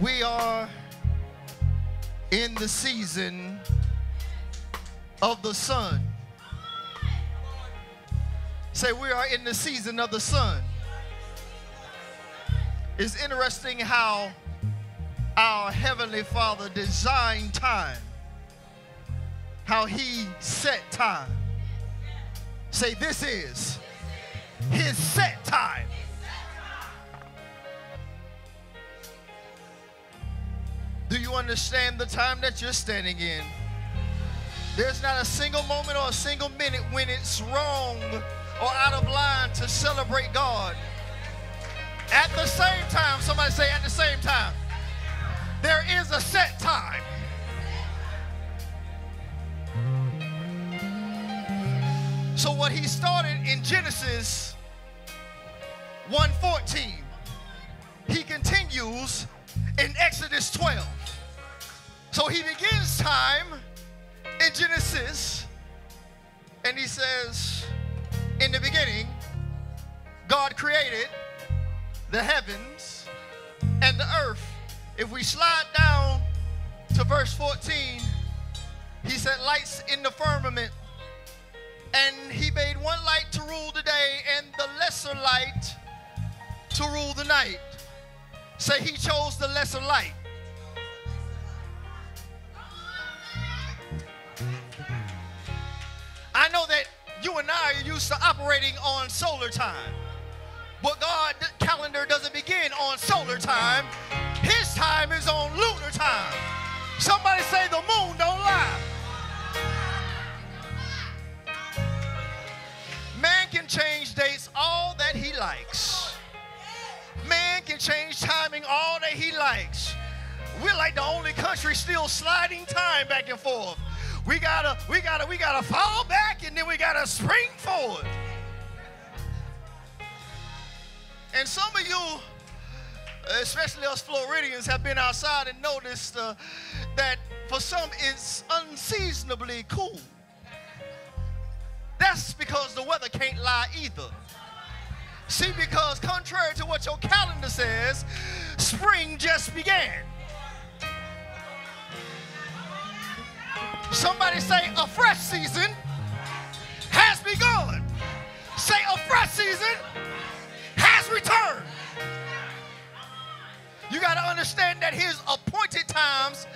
We are in the season of the sun. Say, we are in the season of the sun. It's interesting how our Heavenly Father designed time, how He set time. Say, this is His set time. Do you understand the time that you're standing in? There's not a single moment or a single minute when it's wrong or out of line to celebrate God. At the same time, somebody say at the same time, there is a set time. So what He started in Genesis 1:14, He continues in Exodus 12. So He begins time in Genesis, and He says, in the beginning, God created the heavens and the earth. If we slide down to verse 14, He set lights in the firmament, and He made one light to rule the day and the lesser light to rule the night. Say, He chose the lesser light. I know that you and I are used to operating on solar time, but God's calendar doesn't begin on solar time. His time is on lunar time. Somebody say the moon don't lie. Man can change dates all that he likes. Man can change timing all that he likes. We're like the only country still sliding time back and forth. We gotta fall back, and then we gotta spring forward. And some of you, especially us Floridians, have been outside and noticed that for some it's unseasonably cool. That's because the weather can't lie either. See, because contrary to what your calendar says, spring just began. Somebody say, a fresh season has begun. Say, a fresh season has returned. You got to understand that His appointed times,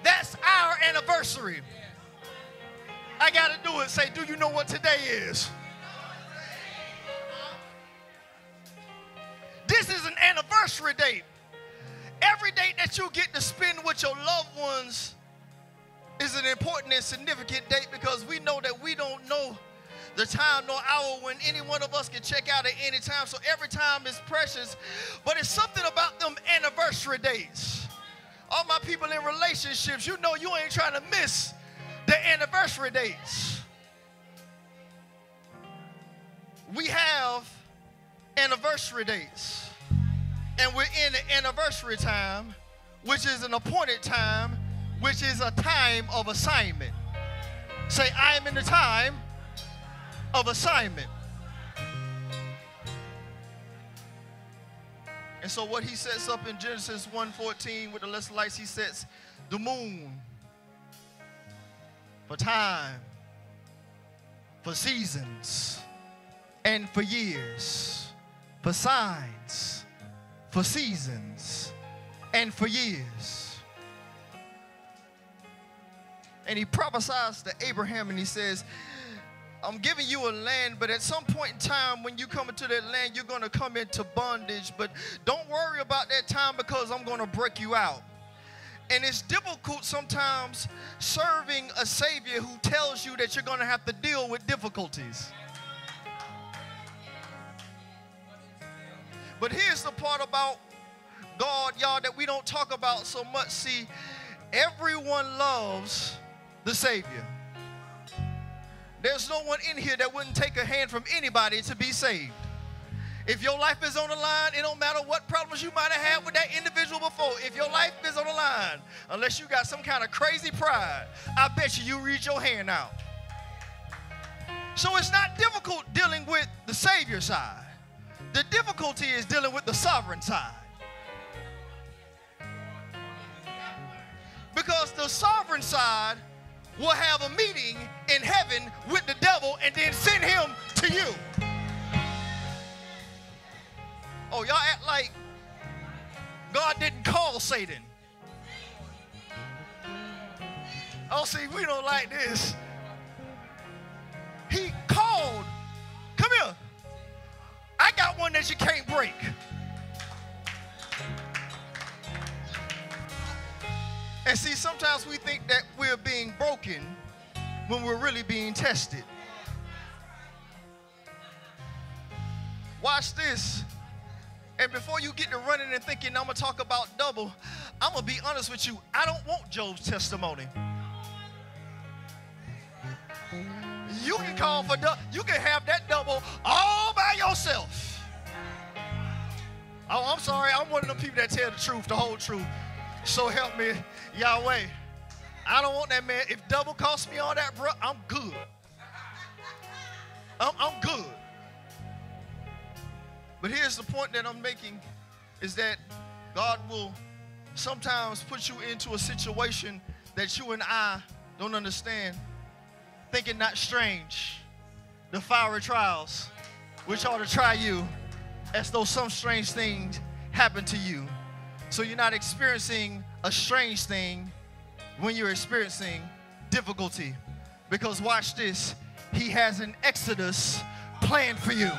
that's our anniversary. I got to do it. Say, do you know what today is? This is an anniversary date. Every date that you get to spend with your loved ones is an important and significant date, because we know that we don't know the time nor hour when any one of us can check out at any time. So every time is precious, but it's something about them anniversary dates. All my people in relationships, you know you ain't trying to miss the anniversary dates. We have anniversary dates, and we're in the anniversary time, which is an appointed time, which is a time of assignment. Say, I am in the time of assignment. And so what He sets up in Genesis 1:14 with the lesser lights, He sets the moon for time, for seasons, and for years, for signs, for seasons, and for years. And He prophesies to Abraham, and He says, I'm giving you a land, but at some point in time when you come into that land, you're going to come into bondage. But don't worry about that time, because I'm going to break you out. And it's difficult sometimes serving a Savior who tells you that you're going to have to deal with difficulties. But here's the part about God, y'all, that we don't talk about so much. See, everyone loves the Savior. There's no one in here that wouldn't take a hand from anybody to be saved. If your life is on the line, it don't matter what problems you might have had with that individual before. If your life is on the line, unless you got some kind of crazy pride, I bet you reach your hand out. So it's not difficult dealing with the Savior side. The difficulty is dealing with the sovereign side. Because the sovereign side will have a meeting in heaven with the devil and then send him to you. Oh, y'all act like God didn't call Satan. Oh, see, we don't like this. He called. Come here. I got one that you can't break. And see, sometimes we think that we're being broken when we're really being tested. Watch this. And before you get to running and thinking I'm going to talk about double, I'm going to be honest with you. I don't want Job's testimony. You can call for double. You can have that double all by yourself. Oh, I'm sorry. I'm one of them people that tell the truth, the whole truth. So help me, Yahweh. I don't want that, man. If double costs me all that, bro, I'm good. I'm good. But here's the point that I'm making is that God will sometimes put you into a situation that you and I don't understand, thinking not strange, the fiery trials, which are to try you as though some strange things happen to you. So you're not experiencing a strange thing when you're experiencing difficulty. Because watch this, he has an exodus planned for you.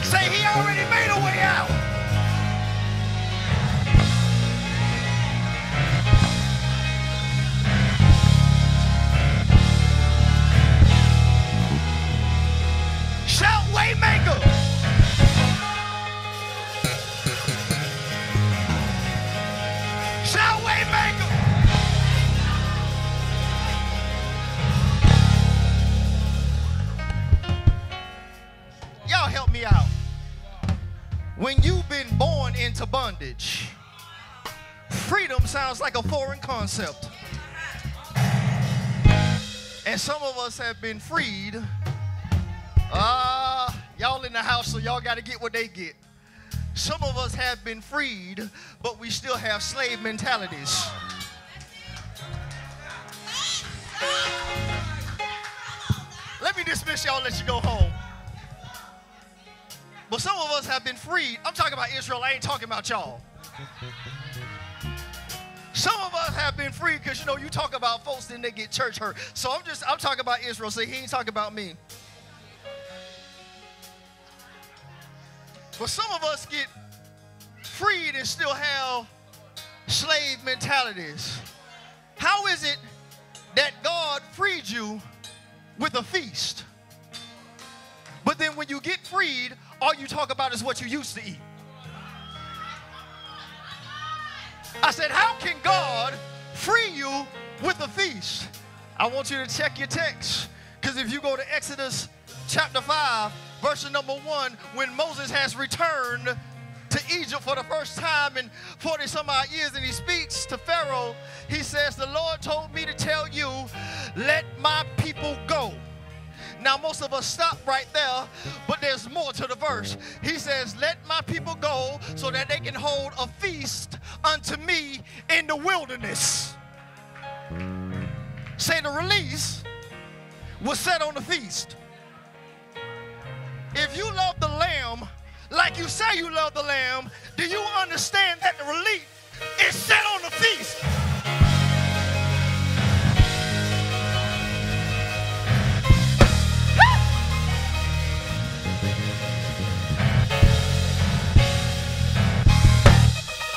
Say he already made a way out. Shout Waymaker. Shout Waymaker. Y'all help me out. When you've been born into bondage, freedom sounds like a foreign concept. And some of us have been freed. Y'all in the house, so y'all got to get what they get. Some of us have been freed, but we still have slave mentalities. Let me dismiss y'all, let you go home. But some of us have been freed. I'm talking about Israel. I ain't talking about y'all. Some of us have been freed because, you know, you talk about folks, then they get church hurt. So I'm talking about Israel. So he ain't talking about me. But some of us get freed and still have slave mentalities. How is it that God freed you with a feast? But then when you get freed, all you talk about is what you used to eat. I said, how can God free you with a feast? I want you to check your text. Because if you go to Exodus chapter 5, verse number 1, when Moses has returned to Egypt for the first time in 40 some odd years, and he speaks to Pharaoh, he says, the Lord told me to tell you, let my people go. Now, most of us stop right there, but there's more to the verse. He says, let my people go so that they can hold a feast unto me in the wilderness. Say the release was set on the feast. If you love the lamb like you say you love the lamb, do you understand that the relief is set on the feast?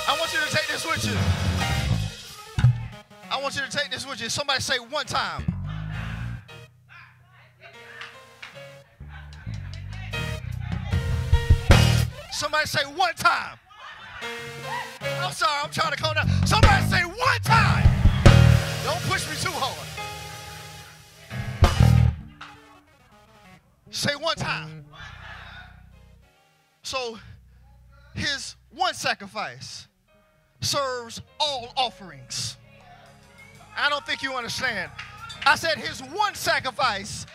I want you to take this with you. I want you to take this with you. Somebody say one time. Somebody say one time. I'm sorry, I'm trying to calm down. Somebody say one time. Don't push me too hard. Say one time. So his one sacrifice serves all offerings. I don't think you understand. I said his one sacrifice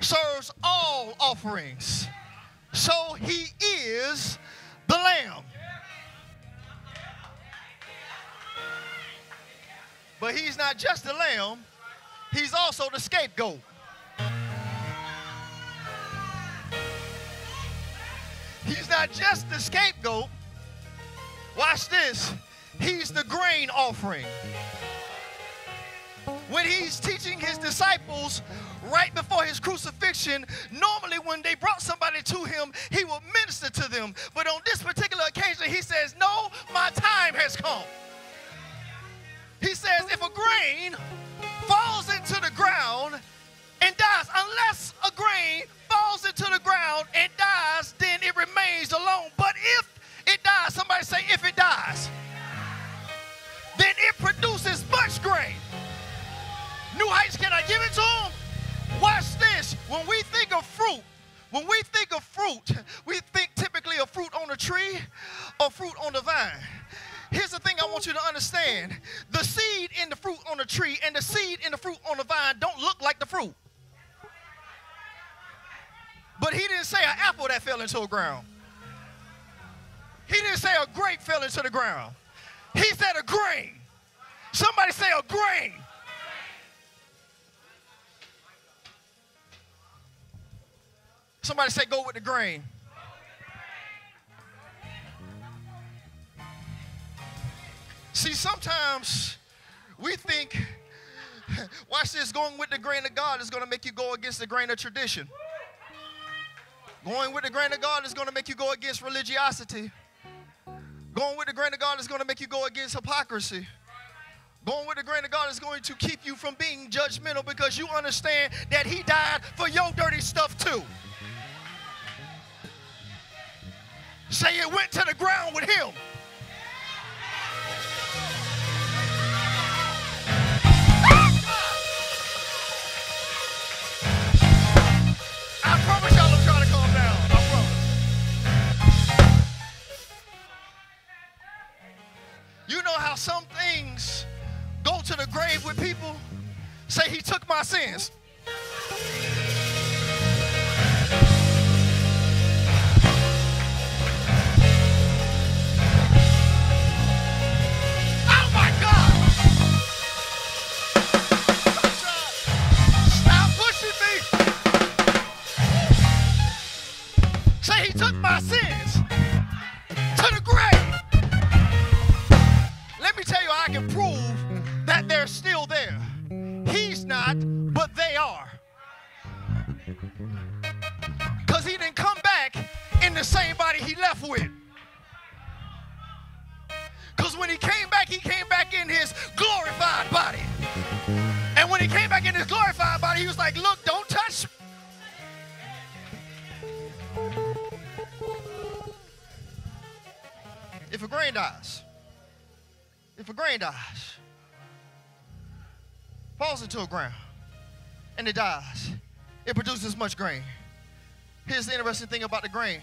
serves all offerings. So he is the Lamb. But he's not just the Lamb, he's also the scapegoat. He's not just the scapegoat. Watch this. He's the grain offering. When he's teaching his disciples right before his crucifixion, normally when they brought somebody to him, he would minister to them. But on this particular occasion, he says, no, my time has come. He says, if a grain falls into the ground and dies, unless a grain falls into the ground and dies, then it remains alone. But if it dies, somebody say, if it dies, then it produces much grain. New Heights, can I give it to them? Watch this. When we think of fruit, we think typically of fruit on a tree or fruit on the vine. Here's the thing I want you to understand. The seed in the fruit on the tree and the seed in the fruit on the vine don't look like the fruit. But he didn't say an apple that fell into the ground. He didn't say a grape fell into the ground. He said a grain. Somebody say a grain. Somebody say go with the grain. See, sometimes we think, watch this, going with the grain of God is going to make you go against the grain of tradition. Going with the grain of God is going to make you go against religiosity. Going with the grain of God is going to make you go against hypocrisy. Going with the grain of God is going to keep you from being judgmental because you understand that he died for your dirty stuff too. Say it went to the ground with him. I promise y'all I'm trying to calm down. I promise. You know how some things go to the grave with people? Say he took my sins. He took my sins to the grave. Let me tell you how I can prove that they're still there. He's not, but they are. Because he didn't come back in the same body he left with. Because when he came back in his glorified body. And when he came back in his glorified body, he was like, look, don't touch me. If a grain dies, falls into a ground, and it dies, it produces much grain. Here's the interesting thing about the grain.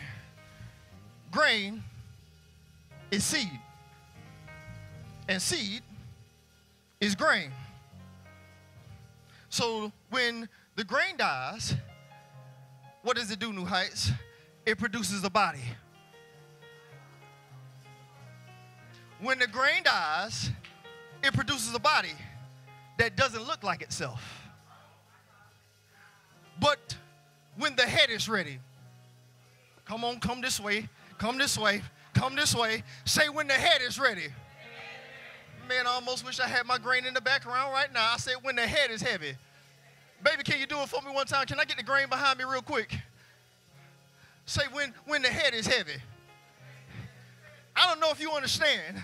Grain is seed, and seed is grain. So when the grain dies, what does it do, New Heights? It produces a body. When the grain dies, it produces a body that doesn't look like itself. But when the head is ready, come on, come this way, come this way, come this way. Say when the head is ready. Man, I almost wish I had my grain in the background right now. I said when the head is heavy. Baby, can you do it for me one time? Can I get the grain behind me real quick? Say when the head is heavy. I don't know if you understand.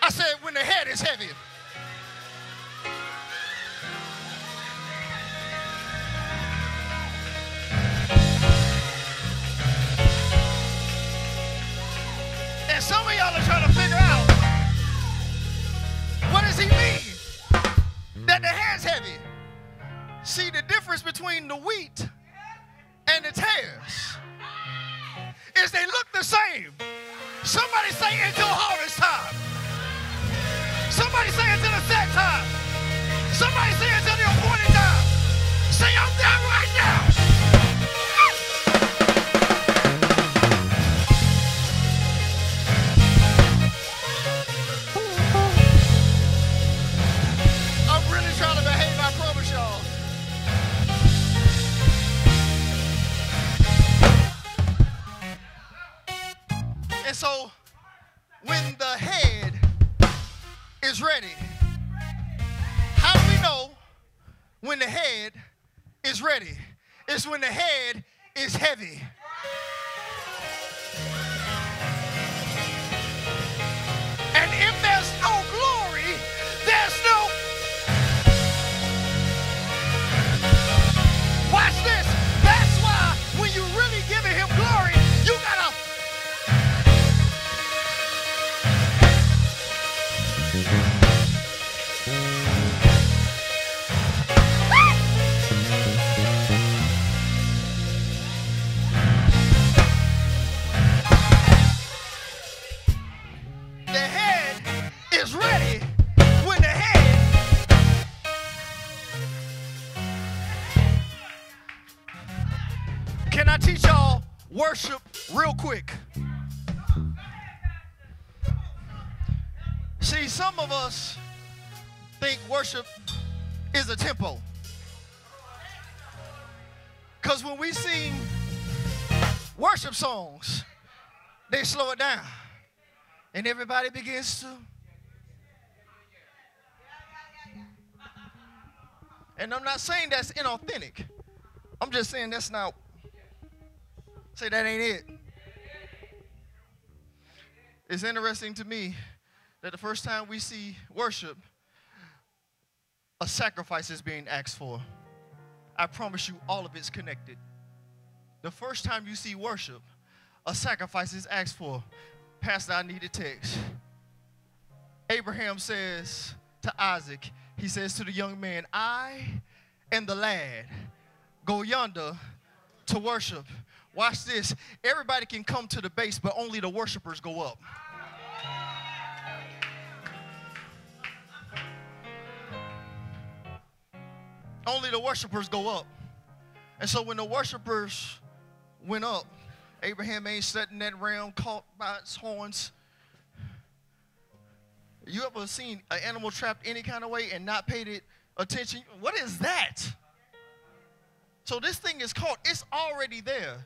I said when the head is heavy. And some of y'all are trying to figure out, what does he mean that the head's heavy? See, the difference between the wheat and the tares is they look the same. Somebody say until harvest time. Somebody say until the set time. Somebody say until the appointed time. Say I'm there right now. So when the head is ready, how do we know when the head is ready? It's when the head is heavy. And if there's no glory, there's no... Watch this. That's why when you really giving him glory, you gotta... The head is ready when the head... Can I teach y'all worship real quick? See, some of us think worship is a tempo. Because when we sing worship songs, they slow it down. And everybody begins to. And I'm not saying that's inauthentic. I'm just saying that's not. Say that ain't it. It's interesting to me that the first time we see worship, a sacrifice is being asked for. I promise you, all of it's connected. The first time you see worship, a sacrifice is asked for. Pastor, I need a text. Abraham says to Isaac, he says to the young man, I and the lad go yonder to worship. Watch this. Everybody can come to the base, but only the worshipers go up. Only the worshipers go up. And so when the worshipers went up, Abraham ain't sitting in that ram caught by its horns. You ever seen an animal trapped any kind of way and not paid it attention? What is that? So this thing is caught. It's already there.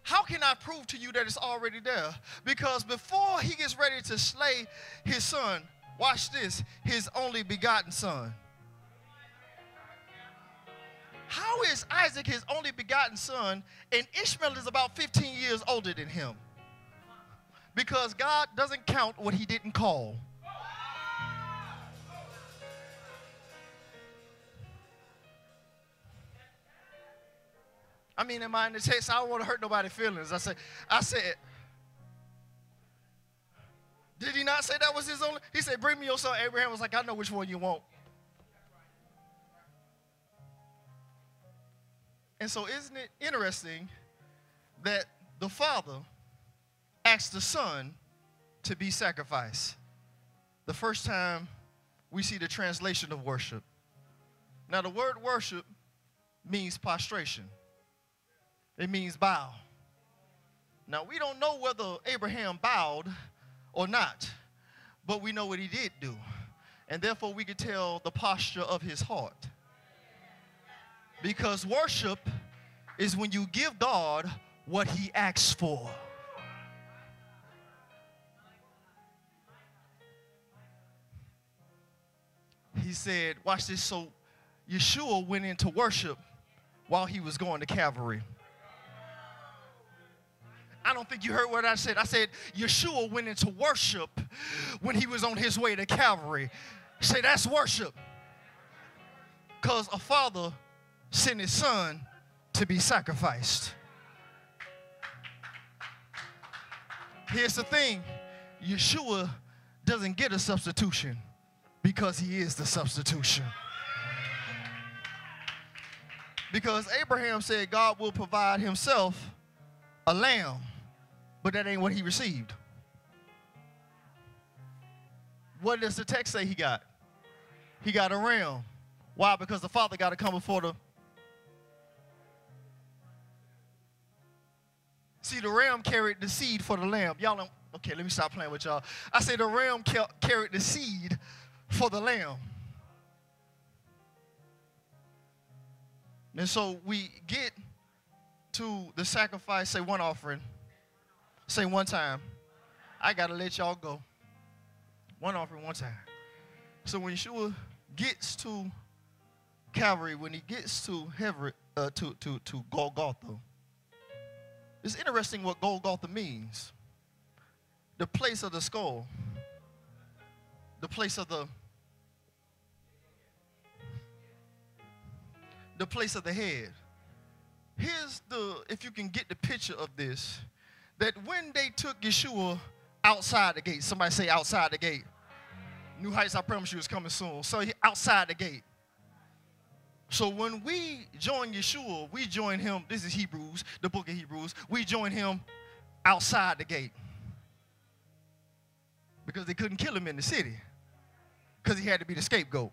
How can I prove to you that it's already there? Because before he gets ready to slay his son, watch this, his only begotten son. How is Isaac his only begotten son and Ishmael is about 15 years older than him? Because God doesn't count what he didn't call. I mean, in my text, I don't want to hurt nobody's feelings. I said, did he not say that was his only? He said, bring me your son. Abraham was like, I know which one you want. And so isn't it interesting that the father asked the son to be sacrificed? The first time we see the translation of worship. Now the word worship means prostration. It means bow. Now we don't know whether Abraham bowed or not, but we know what he did do. And therefore we could tell the posture of his heart. Because worship is when you give God what he asks for. He said, watch this, so Yeshua went into worship while he was going to Calvary. I don't think you heard what I said. I said Yeshua went into worship when he was on his way to Calvary. Say that's worship. Because a father sent his son to be sacrificed. Here's the thing. Yeshua doesn't get a substitution because he is the substitution. Because Abraham said God will provide himself a lamb, but that ain't what he received. What does the text say he got? He got a ram. Why? Because the father got to come before the... See, the ram carried the seed for the lamb. Y'all don't... Okay, let me stop playing with y'all. I say the ram carried the seed for the lamb. And so we get to the sacrifice, say one offering. Say one time. I got to let y'all go. One offering, one time. So when Yeshua gets to Calvary, when he gets to Golgotha, it's interesting what Golgotha means. The place of the skull. The place of the place of the head. Here's if you can get the picture of this, that when they took Yeshua outside the gate, somebody say outside the gate. New Heights, I promise you, is coming soon. So outside the gate. So when we join Yeshua, we join him. This is Hebrews, the book of Hebrews. We join him outside the gate. Because they couldn't kill him in the city. Because he had to be the scapegoat.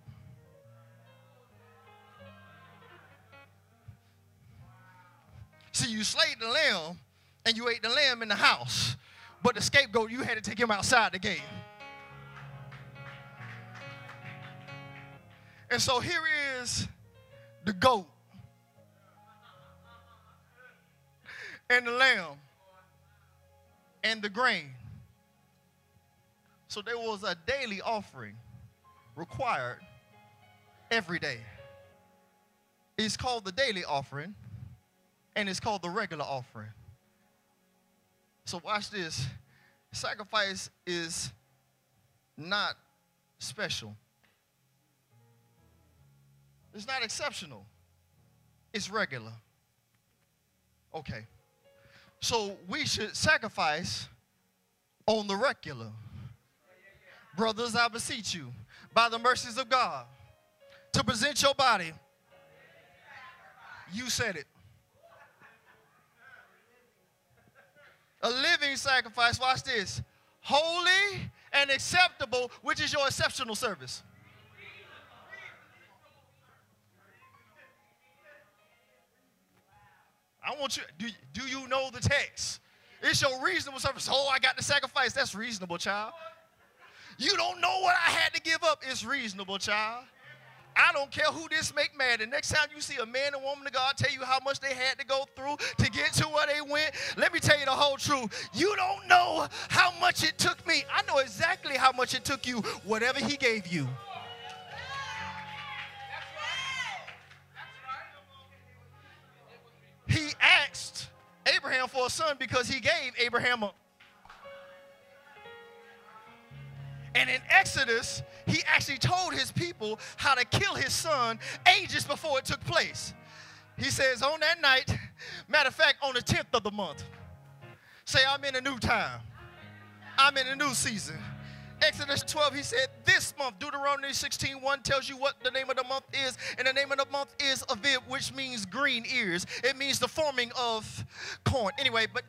See, you slayed the lamb, and you ate the lamb in the house. But the scapegoat, you had to take him outside the gate. And so here is the goat and the lamb and the grain. So there was a daily offering required every day. It's called the daily offering, and it's called the regular offering. So watch this. Sacrifice is not special. It's not exceptional. It's regular. Okay. So we should sacrifice on the regular. Brothers, I beseech you, by the mercies of God, to present your body. You said it. A living sacrifice, watch this, holy and acceptable, which is your exceptional service. I want you, do you know the text? It's your reasonable service. Oh, I got the sacrifice. That's reasonable, child. You don't know what I had to give up. It's reasonable, child. I don't care who this make mad. The next time you see a man and woman of God tell you how much they had to go through to get to where they went, let me tell you the whole truth. You don't know how much it took me. I know exactly how much it took you, whatever he gave you. He asked Abraham for a son because he gave Abraham a... And in Exodus, he actually told his people how to kill his son ages before it took place. He says on that night, matter of fact, on the 10th of the month, say I'm in a new time. I'm in a new season. Exodus 12, he said, this month, Deuteronomy 16:1 tells you what the name of the month is, and the name of the month is Aviv, which means green ears. It means the forming of corn. Anyway, but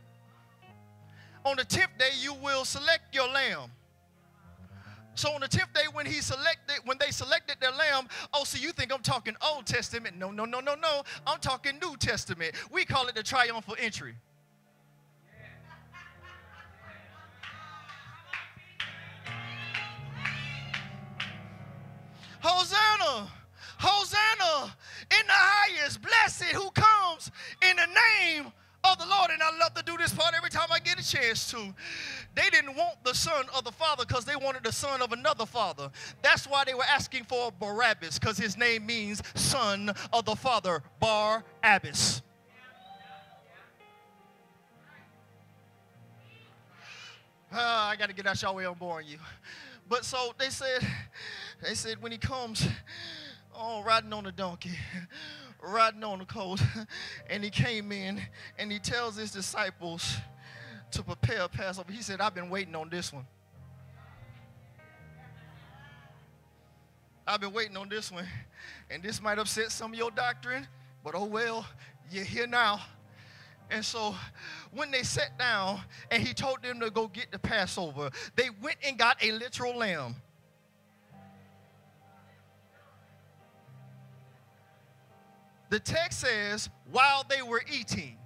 on the 10th day, you will select your lamb. So on the 10th day, when they selected their lamb, oh, so you think I'm talking Old Testament? No. I'm talking New Testament. We call it the triumphal entry. Hosanna, Hosanna in the highest, blessed who comes in the name of the Lord. And I love to do this part every time I get a chance to. They didn't want the son of the father because they wanted the son of another father. That's why they were asking for Barabbas, because his name means son of the father, Bar-Abbas. I got to get out your way, I'm boring you. But so they said when he comes, riding on a donkey, riding on a colt, and he came in and he tells his disciples to prepare Passover. He said, I've been waiting on this one. I've been waiting on this one. And this might upset some of your doctrine, but oh well, you're here now. And so when they sat down and he told them to go get the Passover, they went and got a literal lamb. The text says, while they were eating.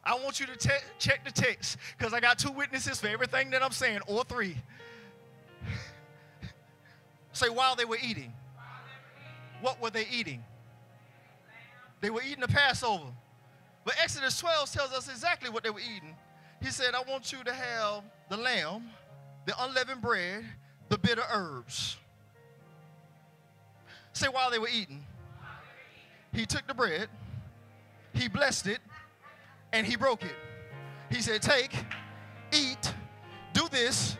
I want you to check the text, because I got 2 witnesses for everything that I'm saying, or 3. Say, while they were eating. What were they eating? They were eating the Passover. But Exodus 12 tells us exactly what they were eating. He said, I want you to have the lamb, the unleavened bread, the bitter herbs. Say, while they were eating, he took the bread, he blessed it, and he broke it. He said, take, eat, do this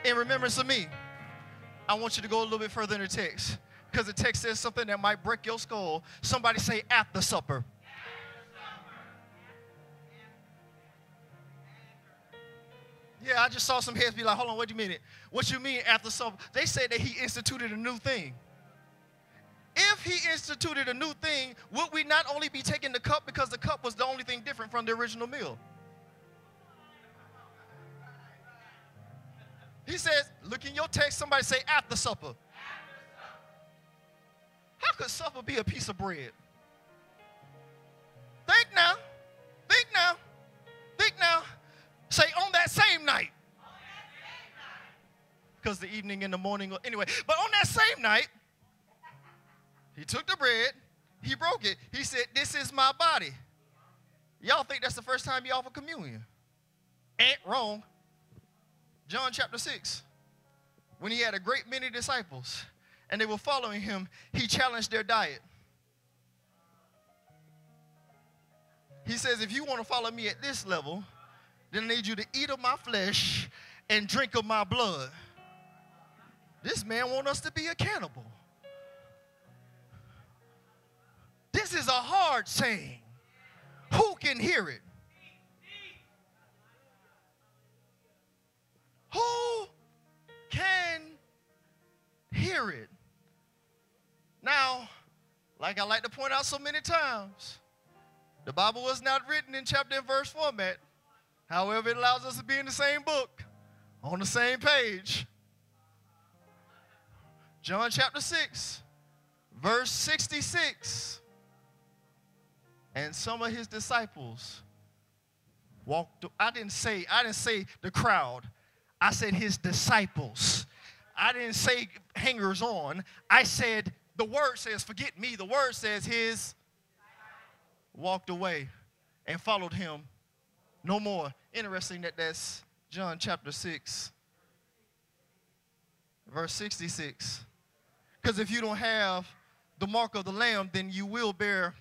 in remembrance of me. I want you to go a little bit further in the text, because the text says something that might break your skull. Somebody say, after supper. Yeah, I just saw some heads be like, hold on, wait a minute. What you mean after supper? They said that he instituted a new thing. If he instituted a new thing, would we not only be taking the cup because the cup was the only thing different from the original meal? He says, look in your text, somebody say after supper. After supper. How could supper be a piece of bread? Think now. Think now. Think now. Say on that same night. Because the evening and the morning, anyway. But on that same night, he took the bread, he broke it. He said, this is my body. Y'all think that's the first time you offer communion? Ain't wrong. John chapter 6, when he had a great many disciples and they were following him, he challenged their diet. He says, if you want to follow me at this level, then I need you to eat of my flesh and drink of my blood. This man wants us to be a cannibal. This is a hard saying. Who can hear it? Who can hear it? Now, like I like to point out so many times, the Bible was not written in chapter and verse format. However, it allows us to be in the same book, on the same page. John chapter 6, verse 66. And some of his disciples walked. I didn't say the crowd. I said his disciples. I didn't say hangers on. I said the word says, forget me. The word says his walked away and followed him no more. Interesting that that's John chapter 6, verse 66. Because if you don't have the mark of the Lamb, then you will bear.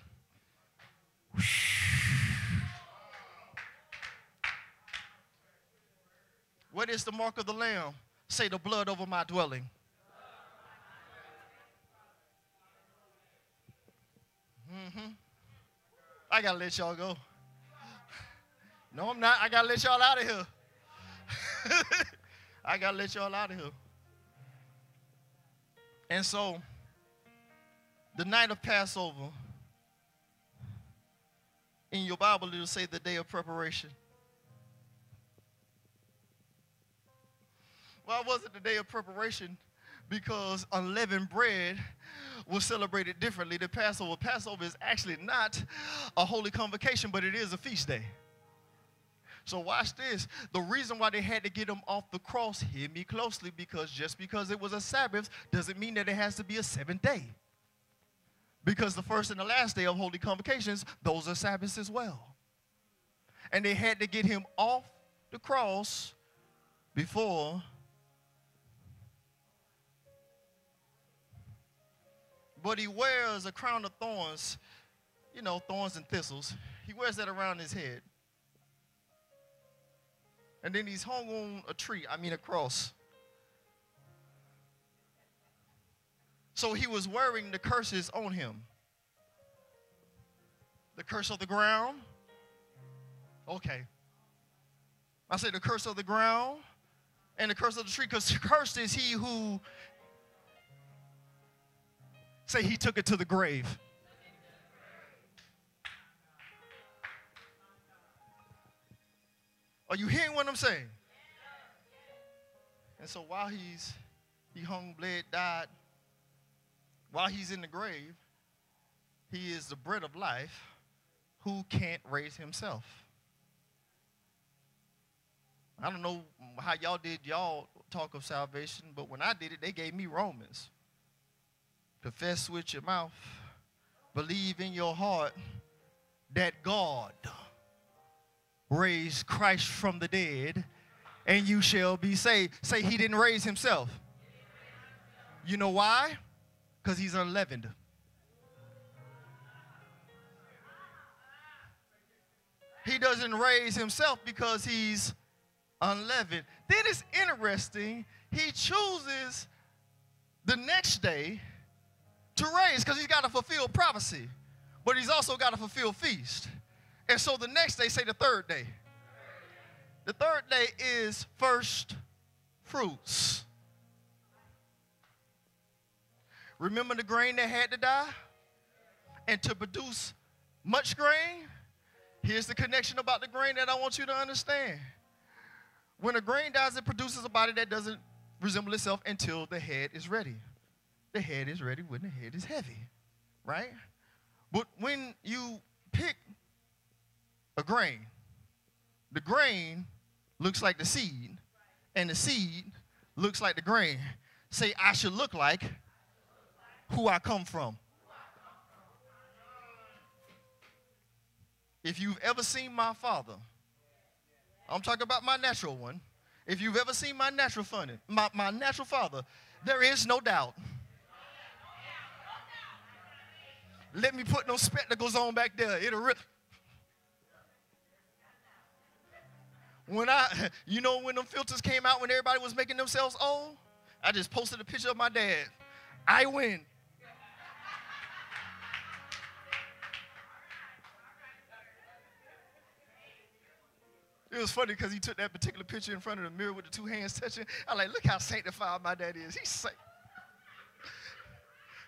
What is the mark of the Lamb? Say the blood over my dwelling. I got to let y'all go. No, I'm not. I got to let y'all out of here. I got to let y'all out of here. And so, the night of Passover, in your Bible, it'll say the day of preparation. Why was it the day of preparation? Because unleavened bread was celebrated differently than Passover. Passover is actually not a holy convocation, but it is a feast day. So watch this. The reason why they had to get him off the cross, hear me closely, because just because it was a Sabbath doesn't mean that it has to be a seventh day. Because the first and the last day of holy convocations, those are Sabbaths as well. And they had to get him off the cross before. But he wears a crown of thorns, you know, thorns and thistles. He wears that around his head. And then he's hung on a cross. So he was wearing the curses on him. The curse of the ground. Okay. I say the curse of the ground and the curse of the tree, because cursed is he who, say he took it to the grave. Are you hearing what I'm saying? And so while he hung, bled, died, while he's in the grave, he is the bread of life who can't raise himself. I don't know how y'all did y'all talk of salvation, but when I did it, they gave me Romans. Confess with your mouth, believe in your heart, that God raised Christ from the dead, and you shall be saved. Say, he didn't raise himself. You know why? Because he's unleavened. He doesn't raise himself because he's unleavened. Then it's interesting, he chooses the next day to raise because he's got to fulfill prophecy, but he's also got to fulfill feast. And so the next day, say the third day. The third day is first fruits. Remember the grain that had to die? And to produce much grain, here's the connection about the grain that I want you to understand. When a grain dies, it produces a body that doesn't resemble itself until the head is ready. The head is ready when the head is heavy, right? But when you pick a grain, the grain looks like the seed, and the seed looks like the grain. Say, I should look like who I come from. If you've ever seen my father, I'm talking about my natural one. If you've ever seen my natural father, there is no doubt. Let me put no spectacles on back there. It'll rip. When when them filters came out when everybody was making themselves old, I just posted a picture of my dad. I win. It was funny because he took that particular picture in front of the mirror with the two hands touching. I like, look how sanctified my dad is. He's saint.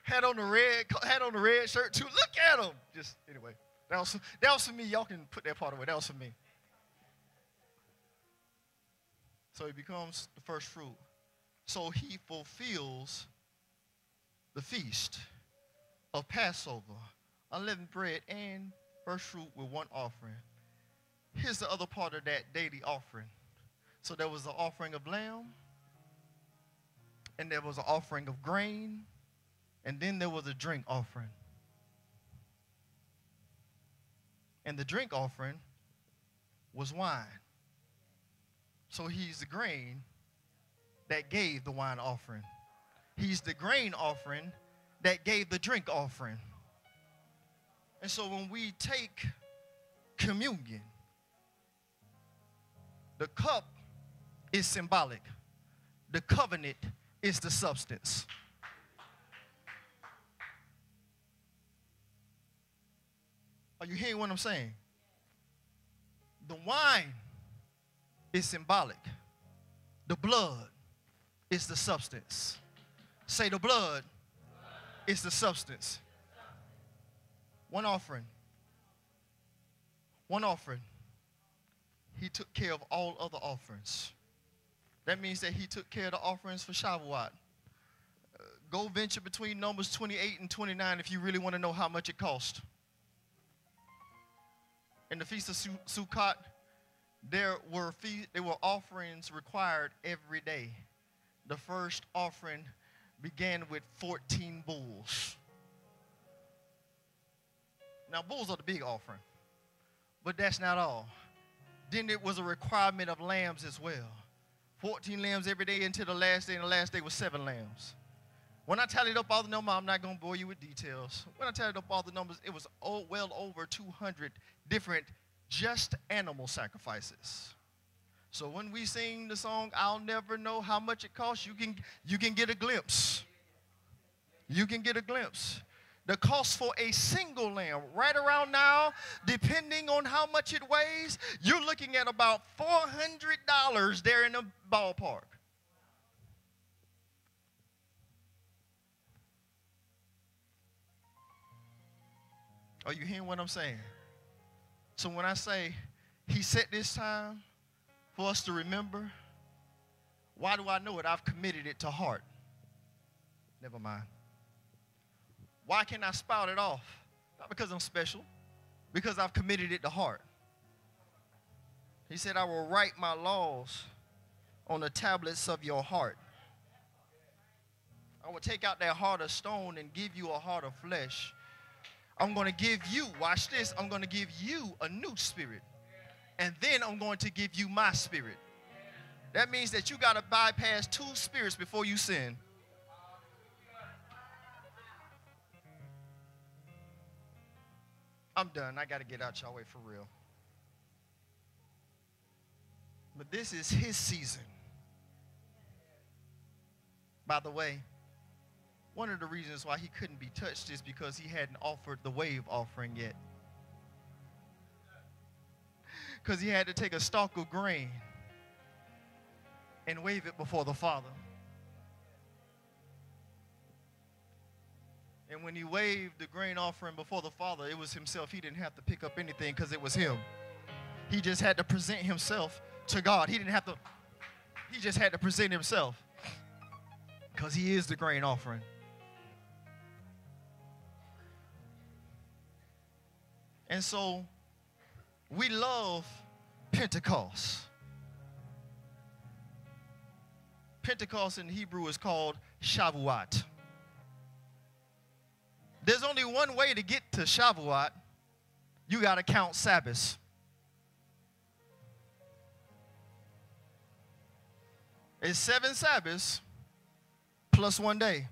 Had on the red shirt too. Look at him. Just anyway, that was for me. Y'all can put that part away. That was for me. So he becomes the first fruit. So he fulfills the feast of Passover, unleavened bread, and first fruit with one offering. Here's the other part of that daily offering. So there was an offering of lamb, and there was an offering of grain, and then there was a drink offering. And the drink offering was wine. So he's the grain that gave the wine offering. He's the grain offering that gave the drink offering. And so when we take communion, the cup is symbolic. The covenant is the substance. Are you hearing what I'm saying? The wine is symbolic. The blood is the substance. Say the blood is the substance. One offering. One offering. He took care of all other offerings. That means that he took care of the offerings for Shavuot. Go venture between Numbers 28 and 29 if you really want to know how much it cost. In the Feast of Sukkot, there were offerings required every day. The first offering began with 14 bulls. Now, bulls are the big offering, but that's not all. Then it was a requirement of lambs as well. 14 lambs every day until the last day, and the last day was 7 lambs. When I tallied up all the numbers, I'm not going to bore you with details. When I tallied up all the numbers, it was well over 200 different just animal sacrifices. So when we sing the song, I'll never know how much it costs, you can get a glimpse. You can get a glimpse. The cost for a single lamb right around now, depending on how much it weighs, you're looking at about $400 there in the ballpark. Are you hearing what I'm saying? So when I say he set this time for us to remember, why do I know it? I've committed it to heart. Never mind. Why can't I spout it off? Not because I'm special, because I've committed it to heart. He said, I will write my laws on the tablets of your heart. I will take out that heart of stone and give you a heart of flesh. I'm going to give you, watch this, I'm going to give you a new spirit. And then I'm going to give you my spirit. That means that you got to bypass 2 spirits before you sin. I'm done. I got to get out y'all way for real. But this is his season. By the way, one of the reasons why he couldn't be touched is because he hadn't offered the wave offering yet. Because he had to take a stalk of grain and wave it before the Father. And when he waved the grain offering before the Father, it was himself. He didn't have to pick up anything because it was him. He just had to present himself to God. He just had to present himself because he is the grain offering. And so we love Pentecost. Pentecost in Hebrew is called Shavuot. There's only one way to get to Shavuot. You got to count Sabbaths. It's 7 Sabbaths plus 1 day.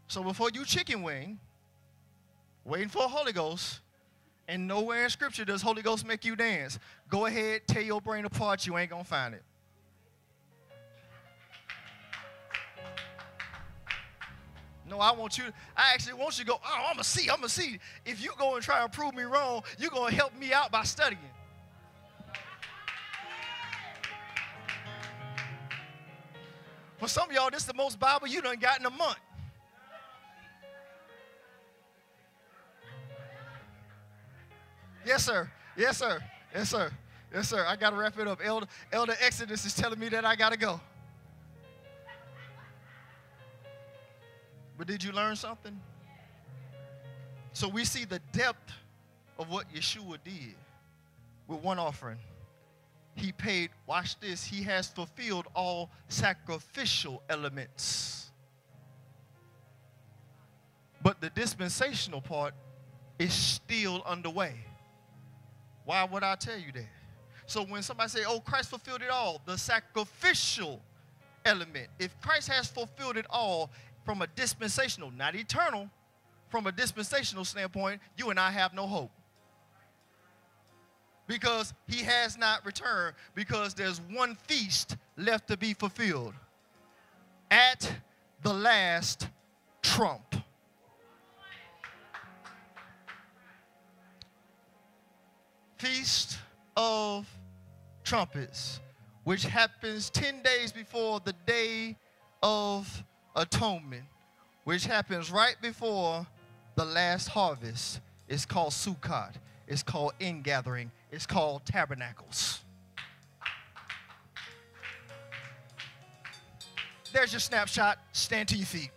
So before you chicken wing, waiting for a Holy Ghost, and nowhere in Scripture does Holy Ghost make you dance, go ahead, tear your brain apart, you ain't going to find it. No, I actually want you to go, oh, I'm going to see. If you go and try to prove me wrong, you're going to help me out by studying. For some of y'all, this is the most Bible you done got in a month. Yes, sir. Yes, sir. Yes, sir. Yes, sir. I got to wrap it up. Elder Exodus is telling me that I got to go. But did you learn something? So we see the depth of what Yeshua did with one offering. He paid, watch this, he has fulfilled all sacrificial elements. But the dispensational part is still underway. Why would I tell you that? So when somebody say, oh, Christ fulfilled it all, the sacrificial element, if Christ has fulfilled it all from a dispensational, not eternal, from a dispensational standpoint, you and I have no hope. Because he has not returned, because there's one feast left to be fulfilled at the last trump. Feast of Trumpets, which happens 10 days before the Day of Atonement, which happens right before the last harvest. It's called Sukkot. It's called ingathering. It's called tabernacles. There's your snapshot. Stand to your feet.